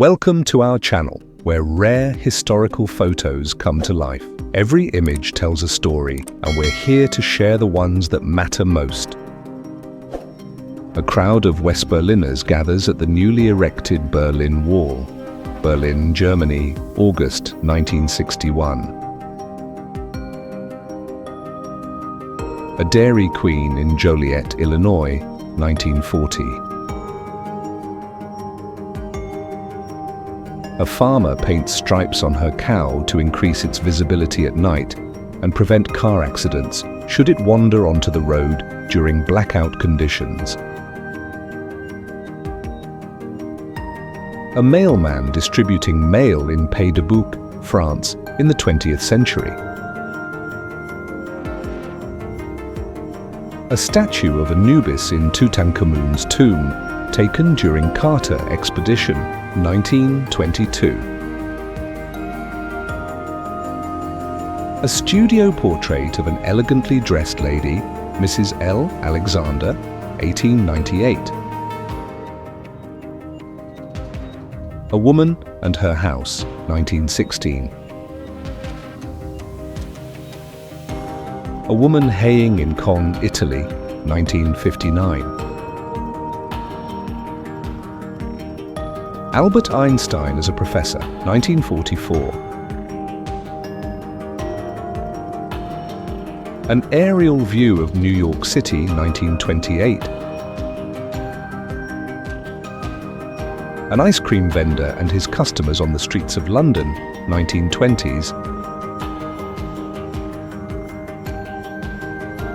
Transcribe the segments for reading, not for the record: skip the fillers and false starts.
Welcome to our channel, where rare historical photos come to life. Every image tells a story, and we're here to share the ones that matter most. A crowd of West Berliners gathers at the newly erected Berlin Wall. Berlin, Germany, August 1961. A Dairy Queen in Joliet, Illinois, 1940. A farmer paints stripes on her cow to increase its visibility at night and prevent car accidents should it wander onto the road during blackout conditions. A mailman distributing mail in Pays de Bouc, France, in the 20th century. A statue of Anubis in Tutankhamun's tomb, taken during Carter expedition, 1922. A studio portrait of an elegantly dressed lady, Mrs. L. Alexander, 1898. A Woman and Her House, 1916. A Woman Haying in Cannes, Italy, 1959. Albert Einstein as a professor, 1944. An aerial view of New York City, 1928. An ice cream vendor and his customers on the streets of London, 1920s.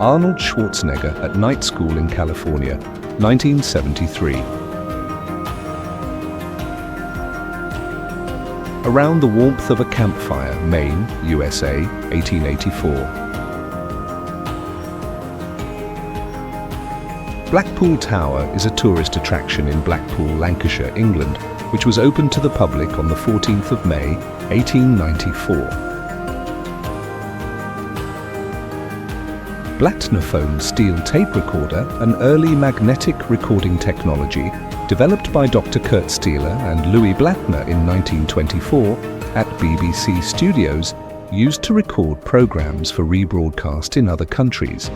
Arnold Schwarzenegger at night school in California, 1973. Around the warmth of a campfire, Maine, USA, 1884. Blackpool Tower is a tourist attraction in Blackpool, Lancashire, England, which was opened to the public on the 14th of May, 1894. Blattnerphone steel tape recorder, an early magnetic recording technology developed by Dr. Kurt Stieler and Louis Blattner in 1924 at BBC Studios, used to record programs for rebroadcast in other countries.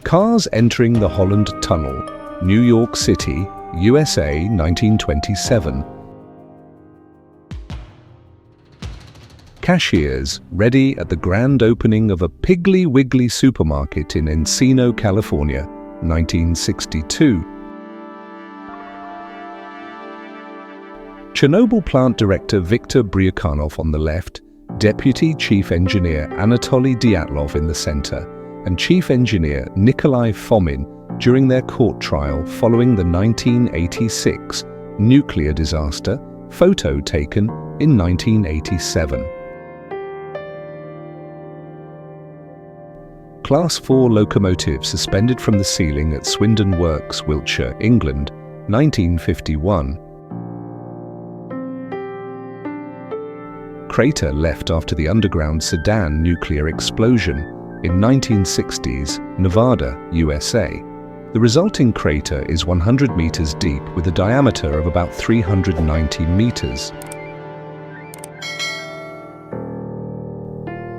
Cars entering the Holland Tunnel, New York City, USA, 1927. Cashiers ready at the grand opening of a Piggly Wiggly supermarket in Encino, California, 1962. Chernobyl plant director Viktor Bryukhanov on the left, Deputy Chief Engineer Anatoly Dyatlov in the center, and Chief Engineer Nikolai Fomin during their court trial following the 1986 nuclear disaster, photo taken in 1987. Class 4 locomotive suspended from the ceiling at Swindon Works, Wiltshire, England, 1951. Crater left after the underground Sedan nuclear explosion in 1960s, Nevada, USA. The resulting crater is 100 meters deep with a diameter of about 390 meters.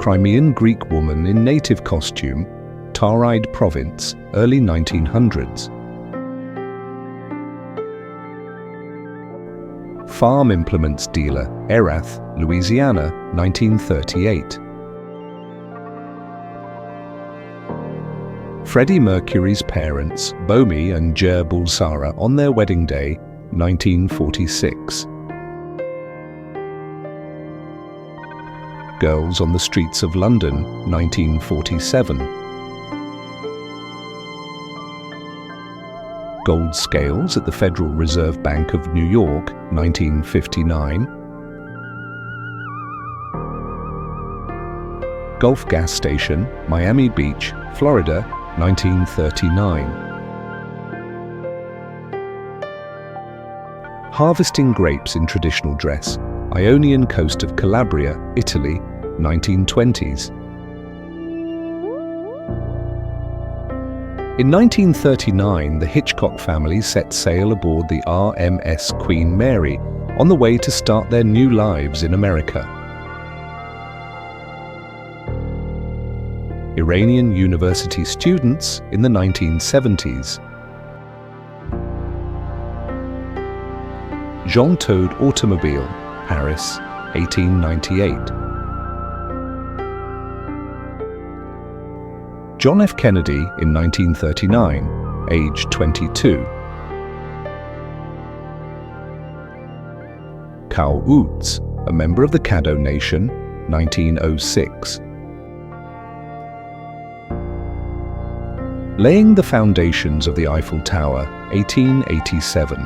Crimean Greek woman in native costume, Tauride Province, early 1900s. Farm implements dealer, Erath, Louisiana, 1938. Freddie Mercury's parents, Bomi and Jer Bulsara, on their wedding day, 1946. Girls on the Streets of London, 1947. Gold scales at the Federal Reserve Bank of New York, 1959. Gulf gas station, Miami Beach, Florida, 1939. Harvesting grapes in traditional dress, Ionian coast of Calabria, Italy, 1920s. In 1939, the Hitchcock family set sail aboard the RMS Queen Mary on the way to start their new lives in America. Iranian university students in the 1970s. Jean Todt Automobile, Paris, 1898. John F. Kennedy in 1939, age 22. Cao Ouz, a member of the Caddo Nation, 1906. Laying the foundations of the Eiffel Tower, 1887.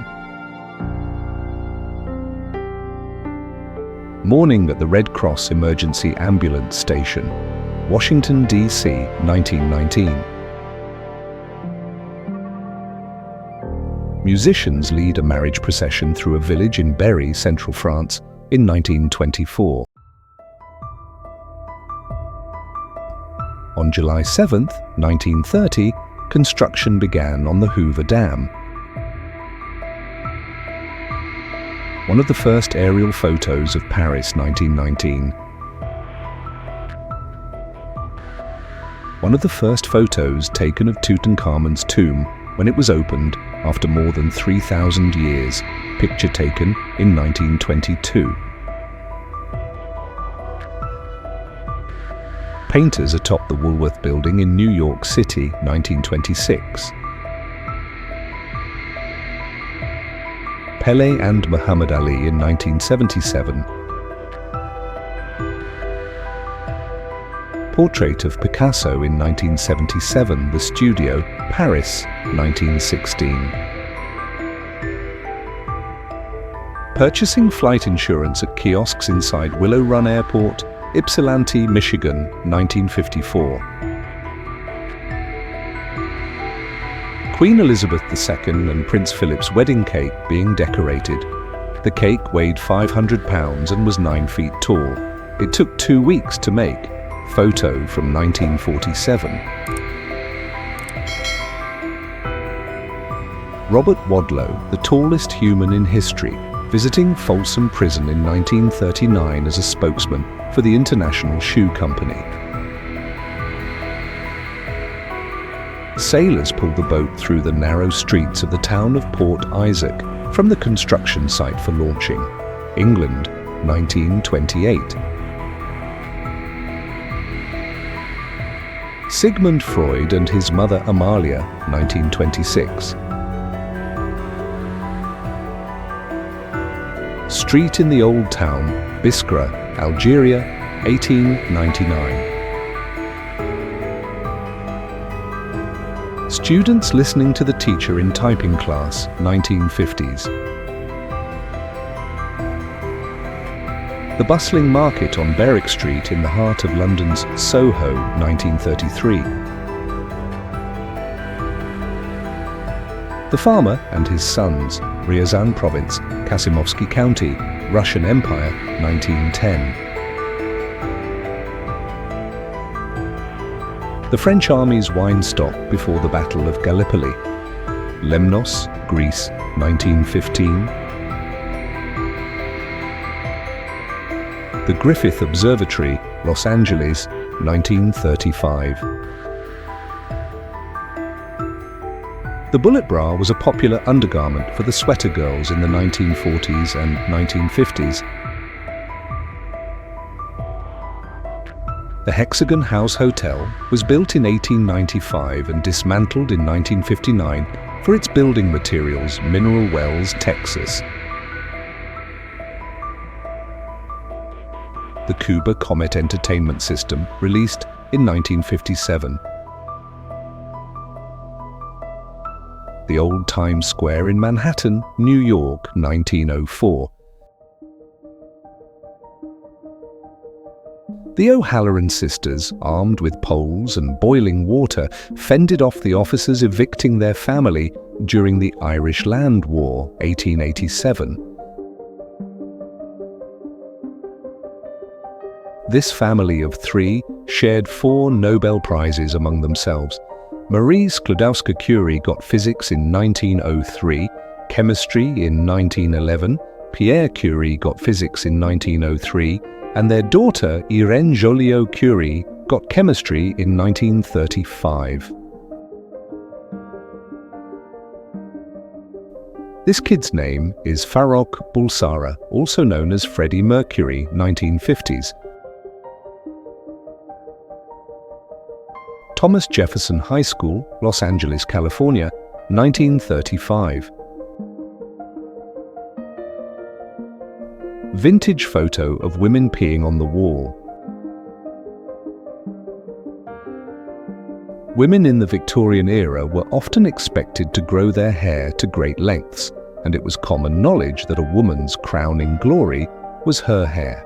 Morning at the Red Cross Emergency Ambulance Station, Washington, D.C., 1919. Musicians lead a marriage procession through a village in Berry, central France, in 1924. On July 7, 1930, construction began on the Hoover Dam. One of the first aerial photos of Paris, 1919. One of the first photos taken of Tutankhamun's tomb when it was opened after more than 3,000 years, picture taken in 1922. Painters atop the Woolworth Building in New York City, 1926. Pele and Muhammad Ali in 1977. Portrait of Picasso in 1977, The Studio, Paris, 1916. Purchasing flight insurance at kiosks inside Willow Run Airport, Ypsilanti, Michigan, 1954. Queen Elizabeth II and Prince Philip's wedding cake being decorated. The cake weighed 500 pounds and was 9 feet tall. It took 2 weeks to make. Photo from 1947. Robert Wadlow, the tallest human in history, visiting Folsom Prison in 1939 as a spokesman for the International Shoe Company. Sailors pulled the boat through the narrow streets of the town of Port Isaac from the construction site for launching. England, 1928. Sigmund Freud and his mother Amalia, 1926. Street in the Old Town, Biskra, Algeria, 1899. Students listening to the teacher in typing class, 1950s. The bustling market on Berwick Street in the heart of London's Soho, 1933. The farmer and his sons, Ryazan Province, Kasimovsky County, Russian Empire, 1910. The French army's wine stock before the Battle of Gallipoli. Lemnos, Greece, 1915. The Griffith Observatory, Los Angeles, 1935. The bullet bra was a popular undergarment for the sweater girls in the 1940s and 1950s. The Hexagon House Hotel was built in 1895 and dismantled in 1959 for its building materials, Mineral Wells, Texas. The Cuba Comet Entertainment System, released in 1957. The Old Times Square in Manhattan, New York, 1904. The O'Halloran sisters, armed with poles and boiling water, fended off the officers evicting their family during the Irish Land War, 1887. This family of three shared 4 Nobel Prizes among themselves. Marie Sklodowska-Curie got physics in 1903, chemistry in 1911, Pierre Curie got physics in 1903, and their daughter Irène Joliot-Curie got chemistry in 1935. This kid's name is Farrokh Bulsara, also known as Freddie Mercury, 1950s. Thomas Jefferson High School, Los Angeles, California, 1935. Vintage photo of women peeing on the wall. Women in the Victorian era were often expected to grow their hair to great lengths, and it was common knowledge that a woman's crowning glory was her hair.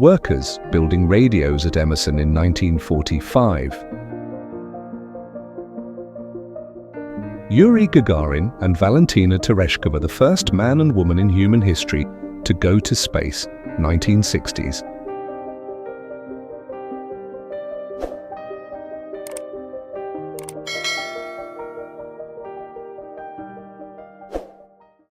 Workers building radios at Emerson in 1945. Yuri Gagarin and Valentina Tereshkova, the first man and woman in human history to go to space, 1960s.